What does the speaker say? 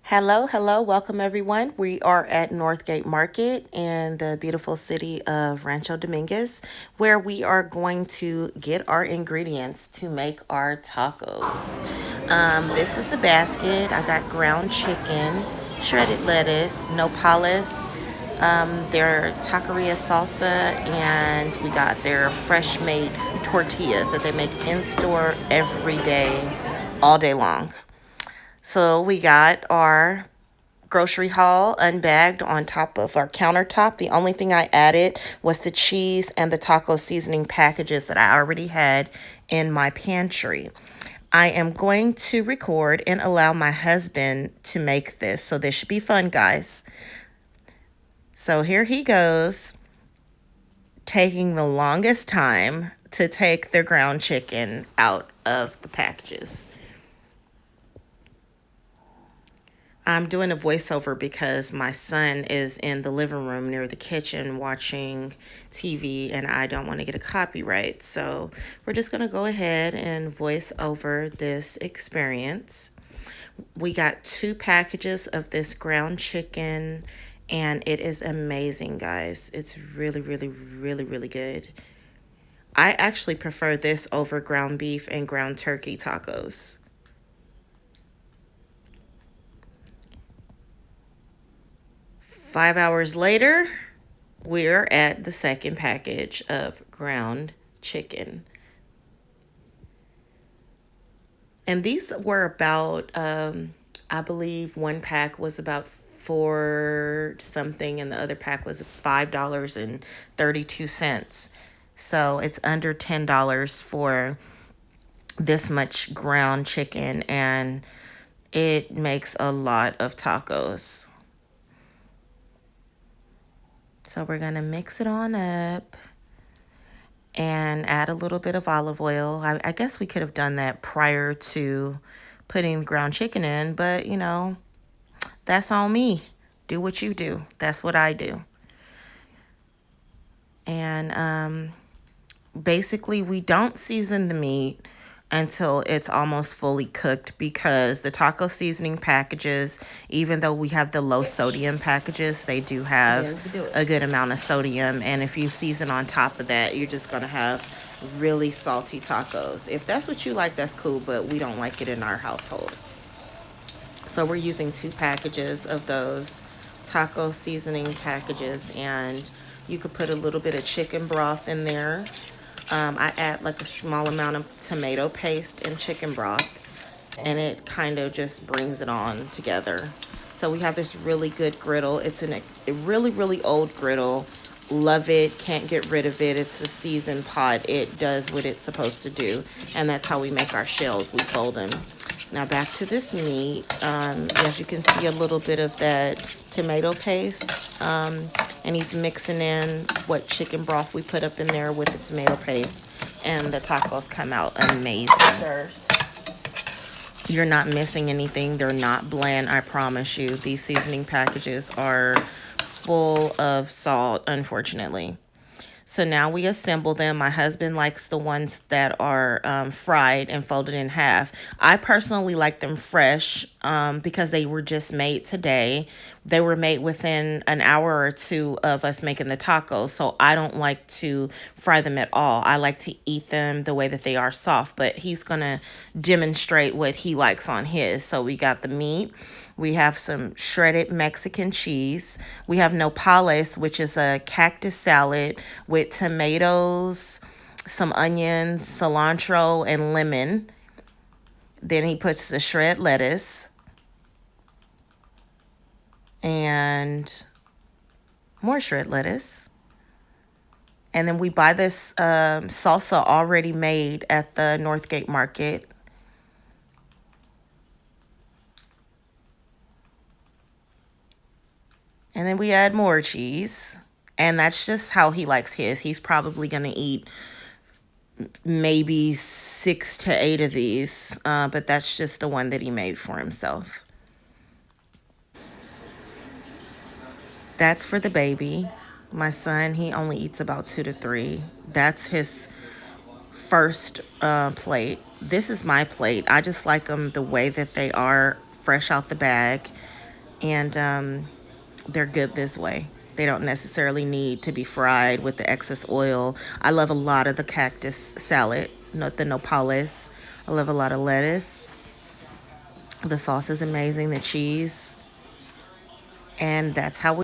Hello, hello, welcome everyone. We are at Northgate Market in the beautiful city of Rancho Dominguez, where we are going to get our ingredients to make our tacos. This is the basket. I got ground chicken, shredded lettuce, nopales, their taqueria salsa, and we got their fresh made tortillas that they make in store every day, all day long. So we got our grocery haul unbagged on top of our countertop. The only thing I added was the cheese and the taco seasoning packages that I already had in my pantry. I am going to record and allow my husband to make this. So this should be fun, guys. So here he goes, taking the longest time to take the ground chicken out of the packages. I'm doing a voiceover because my son is in the living room near the kitchen watching TV and I don't want to get a copyright. So we're just going to go ahead and voice over this experience. We got 2 packages of this ground chicken and it is amazing, guys. It's really, really, really, really good. I actually prefer this over ground beef and ground turkey tacos. 5 hours later, we're at the second package of ground chicken. And these were about, I believe one pack was about 4 something and the other pack was $5.32. So it's under $10 for this much ground chicken and it makes a lot of tacos. So we're going to mix it on up and add a little bit of olive oil. I guess we could have done that prior to putting ground chicken in, but you know, that's on me. Do what you do. That's what I do. And basically, we don't season the meat until it's almost fully cooked because the taco seasoning packages, even though we have the low sodium packages, they do have a good amount of sodium. And if you season on top of that, you're just going to have really salty tacos. If that's what you like, that's cool, but we don't like it in our household. So we're using 2 packages of those taco seasoning packages, and you could put a little bit of chicken broth in there. I add like a small amount of tomato paste and chicken broth, and it kind of just brings it on together. So we have this really good griddle. It's a really, really old griddle. Love it. Can't get rid of it. It's a seasoned pot. It does what it's supposed to do. And that's how we make our shells. We fold them. Now back to this meat. As you can see, a little bit of that tomato paste. And he's mixing in what chicken broth we put up in there with the tomato paste. And the tacos come out amazing. You're not missing anything. They're not bland, I promise you. These seasoning packages are full of salt, unfortunately. So now we assemble them. My husband likes the ones that are fried and folded in half. I personally like them fresh because they were just made today. They were made within an hour or two of us making the tacos. So I don't like to fry them at all. I like to eat them the way that they are soft. But he's going to demonstrate what he likes on his. So we got the meat. We have some shredded Mexican cheese. We have nopales, which is a cactus salad with tomatoes, some onions, cilantro, and lemon. Then he puts the shredded lettuce and more shredded lettuce. And then we buy this salsa already made at the Northgate Market. And then we add more cheese. And that's just how he likes his. He's probably going to eat maybe 6 to 8 of these. But that's just the one that he made for himself. That's for the baby. My son, he only eats about 2 to 3. That's his first plate. This is my plate. I just like them the way that they are, fresh out the bag. and they're good this way. They don't necessarily need to be fried with the excess oil. I love a lot of the cactus salad, not the nopales. I love a lot of lettuce. The sauce is amazing, the cheese, and that's how we